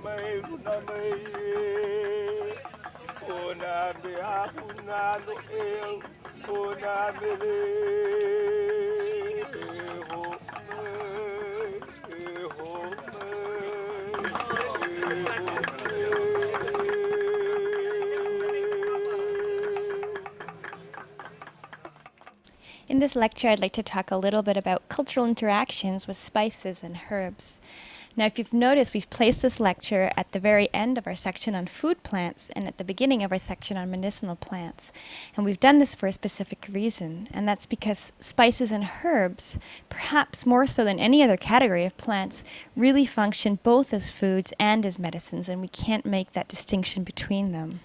In this lecture, I'd like to talk a little bit about cultural interactions with spices and herbs. Now, if you've noticed, we've placed this lecture at the very end of our section on food plants and at the beginning of our section on medicinal plants. And we've done this for a specific reason, and that's because spices and herbs, perhaps more so than any other category of plants, really function both as foods and as medicines, and we can't make that distinction between them.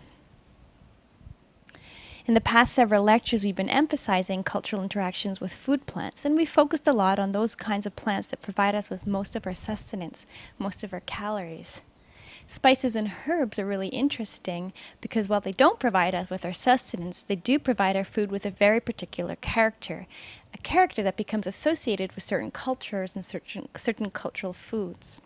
In the past several lectures, we've been emphasizing cultural interactions with food plants, and we focused a lot on those kinds of plants that provide us with most of our sustenance, most of our calories. Spices and herbs are really interesting because while they don't provide us with our sustenance, they do provide our food with a very particular character, a character that becomes associated with certain cultures and certain cultural foods.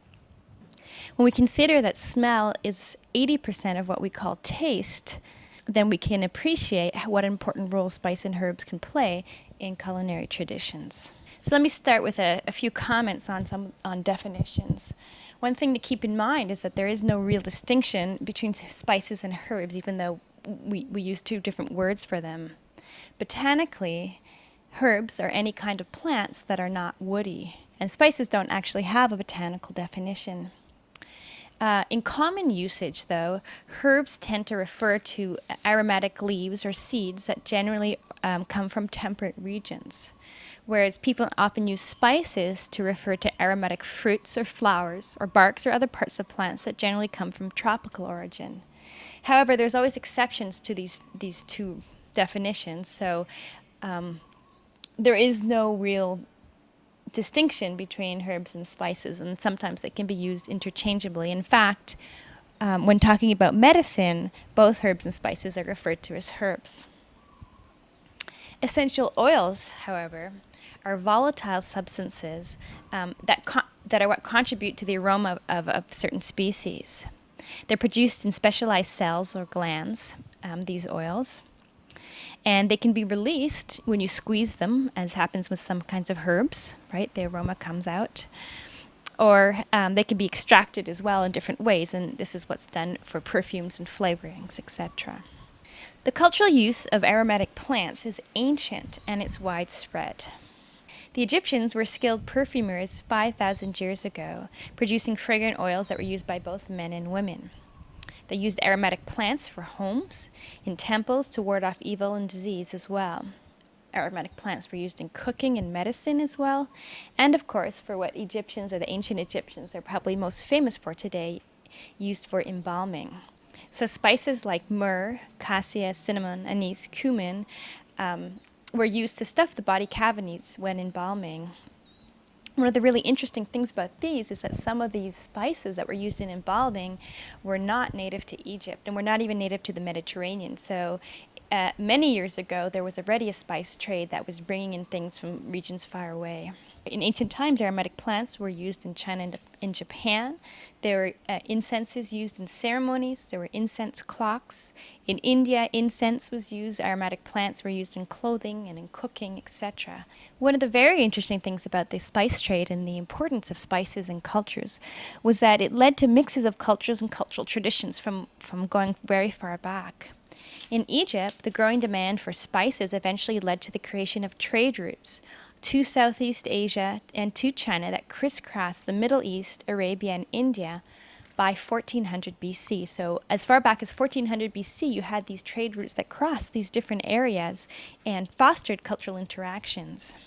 When we consider that smell is 80% of what we call taste, then we can appreciate what important role spice and herbs can play in culinary traditions. So let me start with a few comments on definitions. One thing to keep in mind is that there is no real distinction between spices and herbs, even though we use two different words for them. Botanically, herbs are any kind of plants that are not woody, and spices don't actually have a botanical definition. In common usage, though, herbs tend to refer to aromatic leaves or seeds that generally come from temperate regions, whereas people often use spices to refer to aromatic fruits or flowers or barks or other parts of plants that generally come from tropical origin. However, there's always exceptions to these two definitions, so there is no real distinction between herbs and spices, and sometimes they can be used interchangeably. In fact, when talking about medicine, both herbs and spices are referred to as herbs. Essential oils, however, are volatile substances that are what contribute to the aroma of certain species. They're produced in specialized cells or glands, these oils, and they can be released when you squeeze them, as happens with some kinds of herbs, right? The aroma comes out. Or they can be extracted as well in different ways, and this is what's done for perfumes and flavorings, etc. The cultural use of aromatic plants is ancient and it's widespread. The Egyptians were skilled perfumers 5,000 years ago, producing fragrant oils that were used by both men and women. They used aromatic plants for homes, in temples to ward off evil and disease as well. Aromatic plants were used in cooking and medicine as well, and of course for what Egyptians, or the ancient Egyptians, are probably most famous for today, used for embalming. So spices like myrrh, cassia, cinnamon, anise, cumin were used to stuff the body cavities when embalming. One of the really interesting things about these is that some of these spices that were used in embalming were not native to Egypt and were not even native to the Mediterranean. So many years ago, there was already a spice trade that was bringing in things from regions far away. In ancient times, aromatic plants were used in China and in Japan. There were incenses used in ceremonies. There were incense clocks. In India, incense was used. Aromatic plants were used in clothing and in cooking, etc. One of the very interesting things about the spice trade and the importance of spices in cultures was that it led to mixes of cultures and cultural traditions from going very far back. In Egypt, the growing demand for spices eventually led to the creation of trade routes to Southeast Asia and to China that crisscrossed the Middle East, Arabia, and India by 1400 BC. So as far back as 1400 BC, you had these trade routes that crossed these different areas and fostered cultural interactions.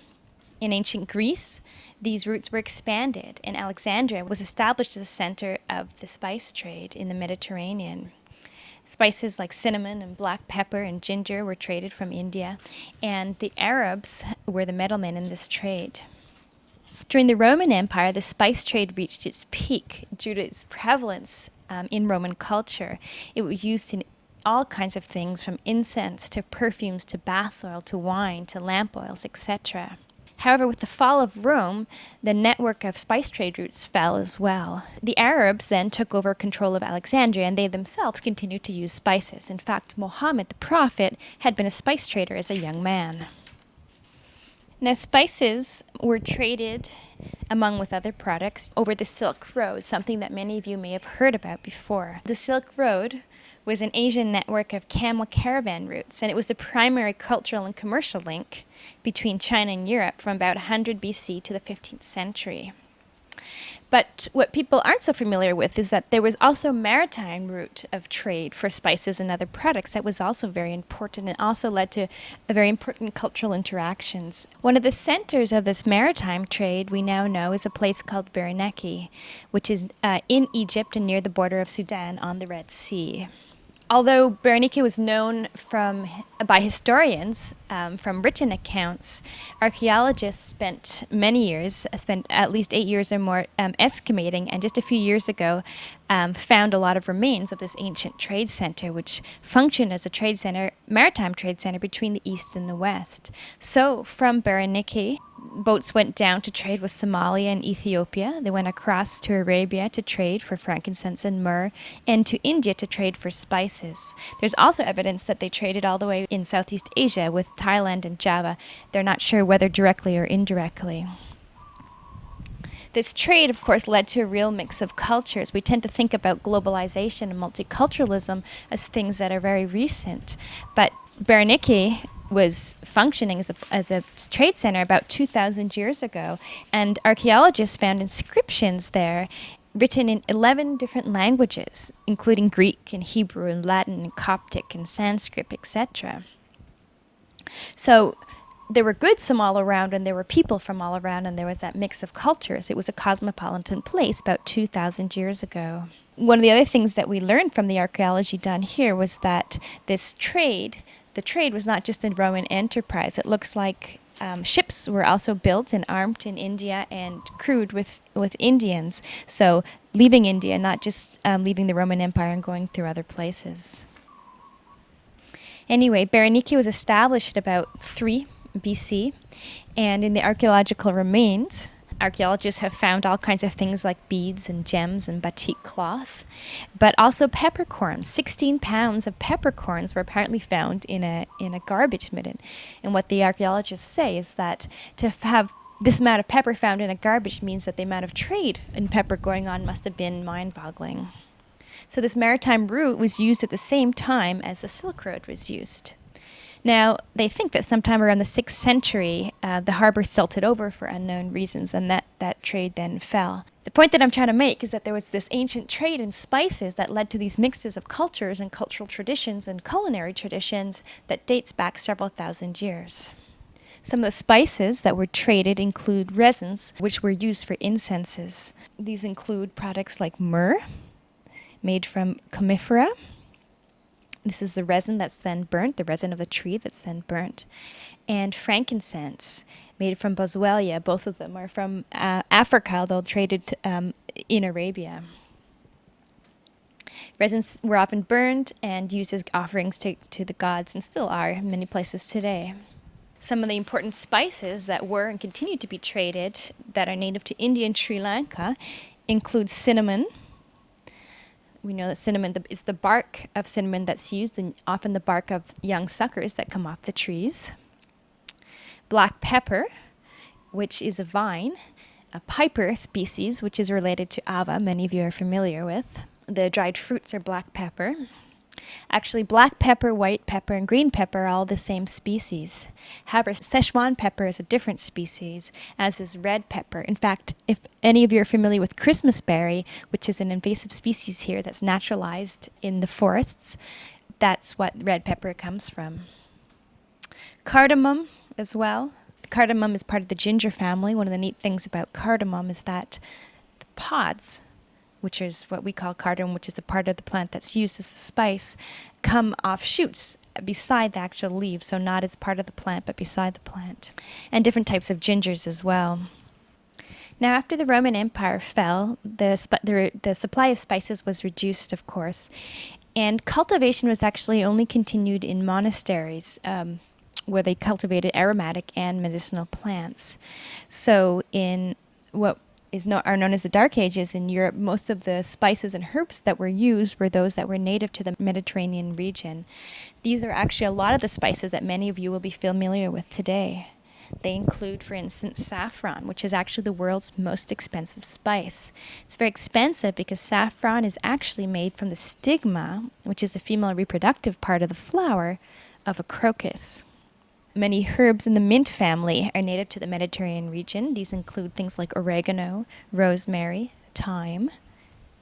In ancient Greece, these routes were expanded, and Alexandria was established as a center of the spice trade in the Mediterranean. Spices like cinnamon and black pepper and ginger were traded from India, and the Arabs were the middlemen in this trade. During the Roman Empire, the spice trade reached its peak due to its prevalence in Roman culture. It was used in all kinds of things, from incense to perfumes to bath oil to wine to lamp oils, etc. However, with the fall of Rome, the network of spice trade routes fell as well. The Arabs then took over control of Alexandria, and they themselves continued to use spices. In fact, Mohammed, the prophet, had been a spice trader as a young man. Now, spices were traded among with other products over the Silk Road, something that many of you may have heard about before. The Silk Road was an Asian network of camel caravan routes, and it was the primary cultural and commercial link between China and Europe from about 100 BC to the 15th century. But what people aren't so familiar with is that there was also a maritime route of trade for spices and other products that was also very important and also led to very important cultural interactions. One of the centers of this maritime trade we now know is a place called Berenike, which is in Egypt and near the border of Sudan on the Red Sea. Although Berenike was known by historians from written accounts, archaeologists spent at least 8 years or more excavating, and just a few years ago found a lot of remains of this ancient trade center, which functioned as a maritime trade center between the east and the west. So from Berenike, boats went down to trade with Somalia and Ethiopia. They went across to Arabia to trade for frankincense and myrrh, and to India to trade for spices. There's also evidence that they traded all the way in Southeast Asia with Thailand and Java. They're not sure whether directly or indirectly. This trade, of course, led to a real mix of cultures. We tend to think about globalization and multiculturalism as things that are very recent, but Berenike was functioning as a trade center about 2,000 years ago, and archaeologists found inscriptions there written in 11 different languages, including Greek and Hebrew and Latin and Coptic and Sanskrit, etc. So there were goods from all around, and there were people from all around, and there was that mix of cultures. It was a cosmopolitan place about 2,000 years ago. One of the other things that we learned from the archaeology done here was that the trade was not just a Roman enterprise. It looks like ships were also built and armed in India and crewed with Indians. So leaving India, not just leaving the Roman Empire and going through other places. Anyway, Berenike was established about 3 BC, and in the archaeological remains, archaeologists have found all kinds of things like beads and gems and batik cloth, but also peppercorns. 16 pounds of peppercorns were apparently found in a garbage bin. And what the archaeologists say is that to have this amount of pepper found in a garbage means that the amount of trade in pepper going on must have been mind-boggling. So this maritime route was used at the same time as the Silk Road was used. Now, they think that sometime around the 6th century, the harbor silted over for unknown reasons, and that trade then fell. The point that I'm trying to make is that there was this ancient trade in spices that led to these mixes of cultures and cultural traditions and culinary traditions that dates back several thousand years. Some of the spices that were traded include resins, which were used for incenses. These include products like myrrh, made from comifera. This is the resin that's then burnt, the resin of the tree that's then burnt. And frankincense, made from boswellia. Both of them are from Africa, although traded in Arabia. Resins were often burned and used as offerings to the gods, and still are in many places today. Some of the important spices that were and continue to be traded that are native to India and Sri Lanka include cinnamon. We know that cinnamon is the bark of cinnamon that's used, and often the bark of young suckers that come off the trees. Black pepper, which is a vine. A piper species, which is related to ava, many of you are familiar with. The dried fruits are black pepper. Actually, black pepper, white pepper, and green pepper are all the same species. However, Szechuan pepper is a different species, as is red pepper. In fact, if any of you are familiar with Christmas berry, which is an invasive species here that's naturalized in the forests, that's what red pepper comes from. Cardamom as well. Cardamom is part of the ginger family. One of the neat things about cardamom is that the pods, which is what we call cardamom, which is the part of the plant that's used as the spice, come off shoots beside the actual leaves, so not as part of the plant, but beside the plant. And different types of gingers as well. Now, after the Roman Empire fell, the supply of spices was reduced, of course, and cultivation was actually only continued in monasteries, where they cultivated aromatic and medicinal plants. So in what are known as the Dark Ages in Europe, most of the spices and herbs that were used were those that were native to the Mediterranean region. These are actually a lot of the spices that many of you will be familiar with today. They include, for instance, saffron, which is actually the world's most expensive spice. It's very expensive because saffron is actually made from the stigma, which is the female reproductive part of the flower, of a crocus. Many herbs in the mint family are native to the Mediterranean region. These include things like oregano, rosemary, thyme,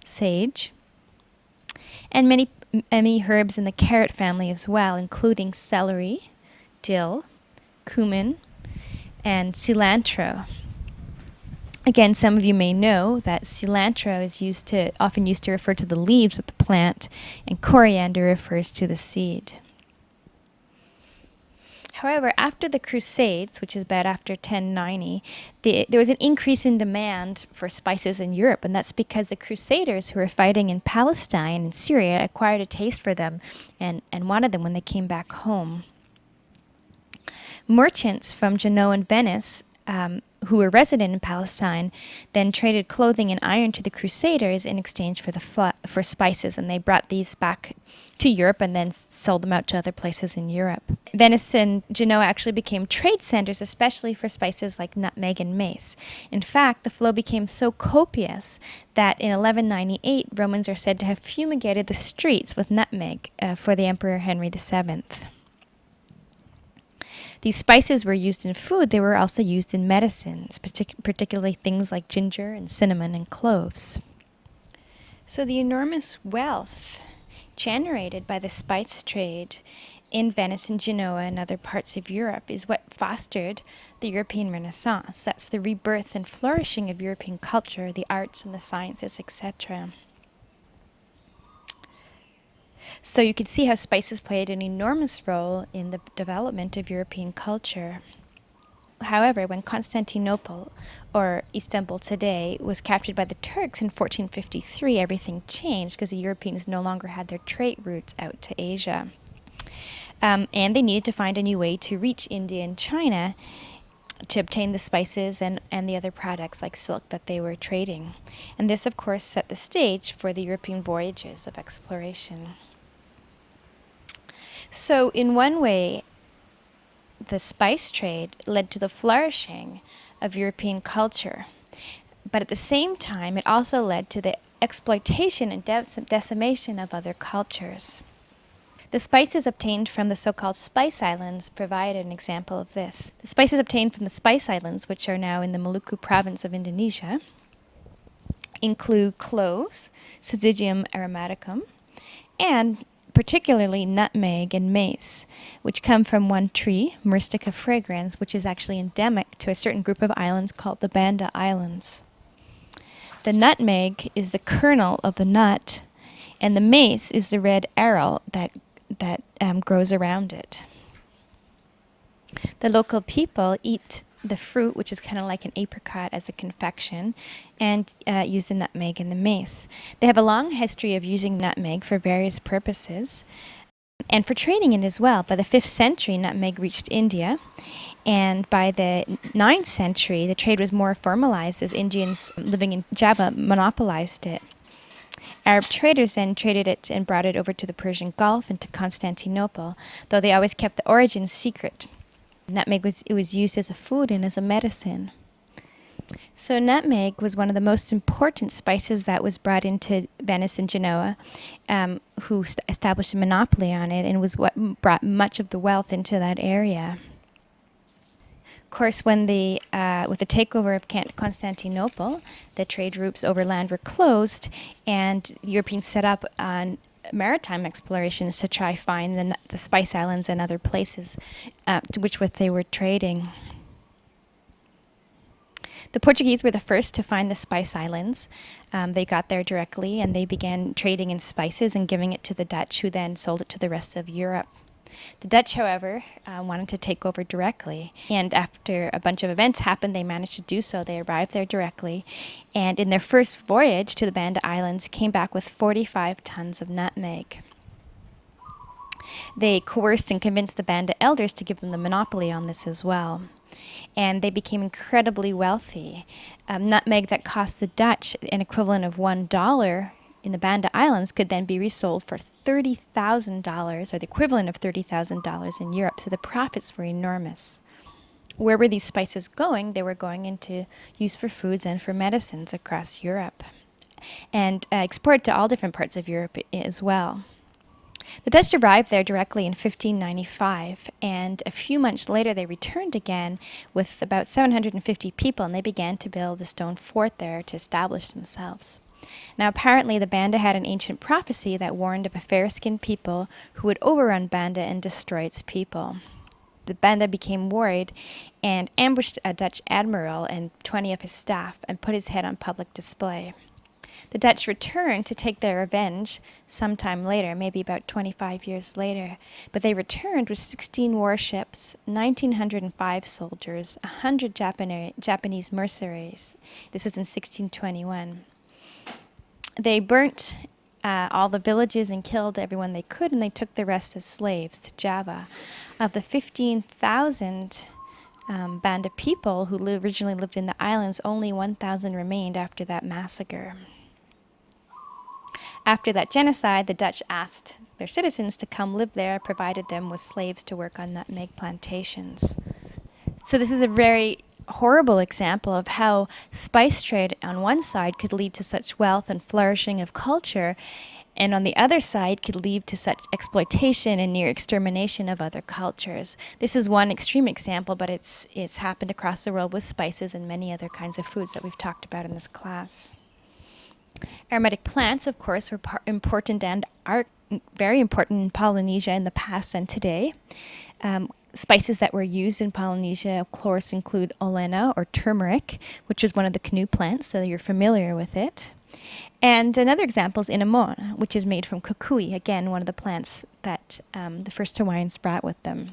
sage, and many herbs in the carrot family as well, including celery, dill, cumin, and cilantro. Again, some of you may know that cilantro is often used to refer to the leaves of the plant, and coriander refers to the seed. However, after the Crusades, which is about after 1090, there was an increase in demand for spices in Europe, and that's because the Crusaders who were fighting in Palestine and Syria acquired a taste for them and wanted them when they came back home. Merchants from Genoa and Venice, who were resident in Palestine, then traded clothing and iron to the Crusaders in exchange for spices, and they brought these back to Europe and then sold them out to other places in Europe. Venice and Genoa actually became trade centers, especially for spices like nutmeg and mace. In fact, the flow became so copious that in 1198, Romans are said to have fumigated the streets with nutmeg for the Emperor Henry VII. These spices were used in food. They were also used in medicines, particularly things like ginger and cinnamon and cloves. So the enormous wealth generated by the spice trade in Venice and Genoa and other parts of Europe is what fostered the European Renaissance. That's the rebirth and flourishing of European culture, the arts and the sciences, etc. So you can see how spices played an enormous role in the development of European culture. However, when Constantinople, or Istanbul today, was captured by the Turks in 1453, everything changed because the Europeans no longer had their trade routes out to Asia. And they needed to find a new way to reach India and China to obtain the spices and the other products like silk that they were trading. And this, of course, set the stage for the European voyages of exploration. So in one way, the spice trade led to the flourishing of European culture. But at the same time, it also led to the exploitation and decimation of other cultures. The spices obtained from the so-called Spice Islands provide an example of this. The spices obtained from the Spice Islands, which are now in the Maluku province of Indonesia, include cloves, Syzygium aromaticum, and particularly nutmeg and mace, which come from one tree, Myristica fragrans, which is actually endemic to a certain group of islands called the Banda Islands. The nutmeg is the kernel of the nut, and the mace is the red aril that grows around it. The local people eat the fruit, which is kind of like an apricot, as a confection, and use the nutmeg and the mace. They have a long history of using nutmeg for various purposes and for trading it as well. By the 5th century, nutmeg reached India, and by the 9th century, the trade was more formalized as Indians living in Java monopolized it. Arab traders then traded it and brought it over to the Persian Gulf and to Constantinople, though they always kept the origin secret. Nutmeg was used as a food and as a medicine. So nutmeg was one of the most important spices that was brought into Venice and Genoa, who established a monopoly on it, and was what brought much of the wealth into that area. Of course, when with the takeover of Constantinople, the trade routes overland were closed, and the Europeans set up on maritime explorations to try find the Spice Islands and other places to which they were trading. The Portuguese were the first to find the Spice Islands. They got there directly, and they began trading in spices and giving it to the Dutch, who then sold it to the rest of Europe. The Dutch, however, wanted to take over directly, and after a bunch of events happened, they managed to do so. They arrived there directly, and in their first voyage to the Banda Islands, came back with 45 tons of nutmeg. They coerced and convinced the Banda elders to give them the monopoly on this as well. And they became incredibly wealthy. Nutmeg that cost the Dutch an equivalent of $1 in the Banda Islands could then be resold for $30,000, or the equivalent of $30,000 in Europe. So the profits were enormous. Where were these spices going? They were going into use for foods and for medicines across Europe, and exported to all different parts of Europe as well. The Dutch arrived there directly in 1595, and a few months later they returned again with about 750 people, and they began to build a stone fort there to establish themselves. Now, apparently, the Banda had an ancient prophecy that warned of a fair-skinned people who would overrun Banda and destroy its people. The Banda became worried and ambushed a Dutch admiral and 20 of his staff and put his head on public display. The Dutch returned to take their revenge sometime later, maybe about 25 years later, but they returned with 16 warships, 1,905 soldiers, 100 Japanese mercenaries. This was in 1621. They burnt all the villages and killed everyone they could, and they took the rest as slaves to Java. Of the 15,000 Banda people who originally lived in the islands, only 1,000 remained after that massacre. After that genocide, the Dutch asked their citizens to come live there, provided them with slaves to work on nutmeg plantations. So this is a very horrible example of how spice trade on one side could lead to such wealth and flourishing of culture, and on the other side could lead to such exploitation and near extermination of other cultures. This is one extreme example, but it's happened across the world with spices and many other kinds of foods that we've talked about in this class. Aromatic plants, of course, were important and are very important in Polynesia in the past and today. Spices that were used in Polynesia, of course, include olena or turmeric, which is one of the canoe plants, so you're familiar with it. And another example is inamon, which is made from kukui, again, one of the plants that the first Hawaiians brought with them.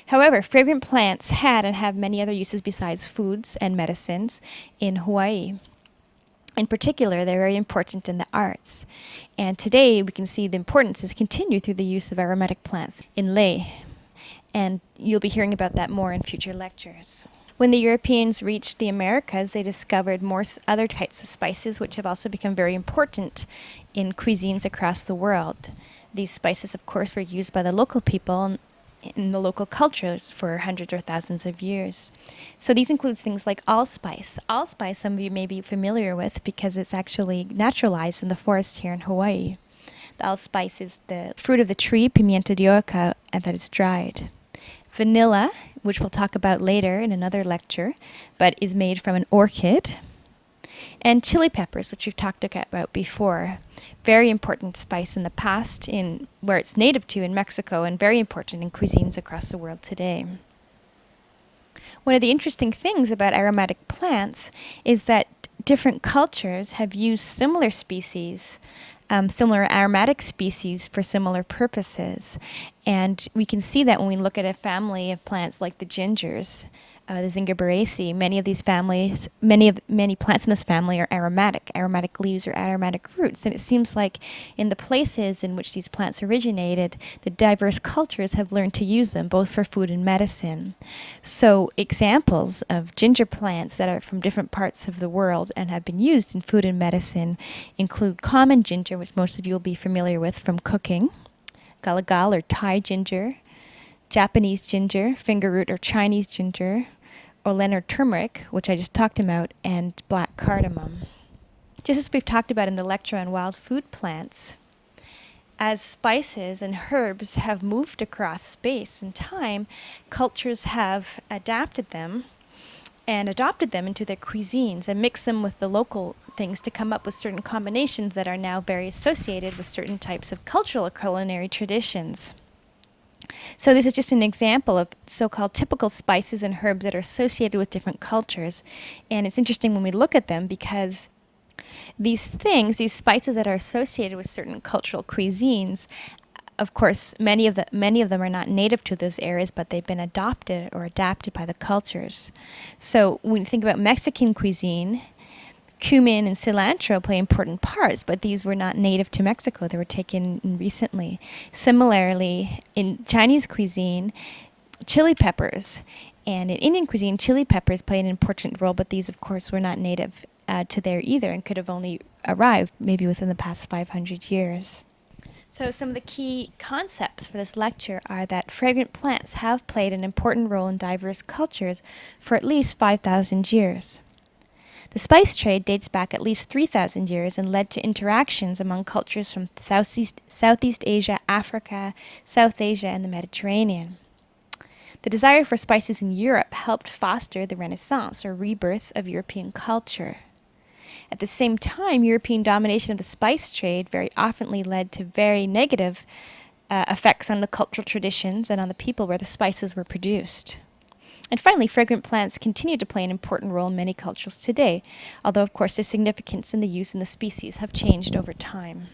However, fragrant plants had and have many other uses besides foods and medicines in Hawaii. In particular, they're very important in the arts. And today we can see the importance is continued through the use of aromatic plants in lei. And you'll be hearing about that more in future lectures. When the Europeans reached the Americas, they discovered more other types of spices, which have also become very important in cuisines across the world. These spices, of course, were used by the local people in the local cultures for hundreds or thousands of years. So these includes things like allspice. Allspice, some of you may be familiar with because it's actually naturalized in the forests here in Hawaii. The allspice is the fruit of the tree, pimienta de oca, and that is dried. Vanilla, which we'll talk about later in another lecture, but is made from an orchid. And chili peppers, which we've talked about before. Very important spice in the past, in where it's native to in Mexico, and very important in cuisines across the world today. One of the interesting things about aromatic plants is that different cultures have used similar species, similar aromatic species for similar purposes. And we can see that when we look at a family of plants like the gingers, the Zingiberaceae. Many plants in this family are aromatic leaves or aromatic roots. And it seems like in the places in which these plants originated, the diverse cultures have learned to use them both for food and medicine. So examples of ginger plants that are from different parts of the world and have been used in food and medicine include common ginger, which most of you will be familiar with from cooking, galagal or Thai ginger, Japanese ginger, finger root or Chinese ginger, olena or turmeric, which I just talked about, and black cardamom. Just as we've talked about in the lecture on wild food plants, as spices and herbs have moved across space and time, cultures have adapted them and adopted them into their cuisines and mixed them with the local things to come up with certain combinations that are now very associated with certain types of cultural or culinary traditions. So this is just an example of so-called typical spices and herbs that are associated with different cultures. And it's interesting when we look at them because these spices that are associated with certain cultural cuisines, of course, many of them are not native to those areas, but they've been adopted or adapted by the cultures. So when you think about Mexican cuisine, Cumin and cilantro play important parts, but these were not native to Mexico. They were taken in recently. Similarly, in Chinese cuisine, chili peppers and in Indian cuisine, chili peppers play an important role, but these, of course, were not native to there either and could have only arrived maybe within the past 500 years. So some of the key concepts for this lecture are that fragrant plants have played an important role in diverse cultures for at least 5,000 years. The spice trade dates back at least 3,000 years and led to interactions among cultures from Southeast Asia, Africa, South Asia, and the Mediterranean. The desire for spices in Europe helped foster the Renaissance, or rebirth of European culture. At the same time, European domination of the spice trade very often led to very negative effects on the cultural traditions and on the people where the spices were produced. And finally, fragrant plants continue to play an important role in many cultures today, although, of course, their significance and the use in the species have changed over time.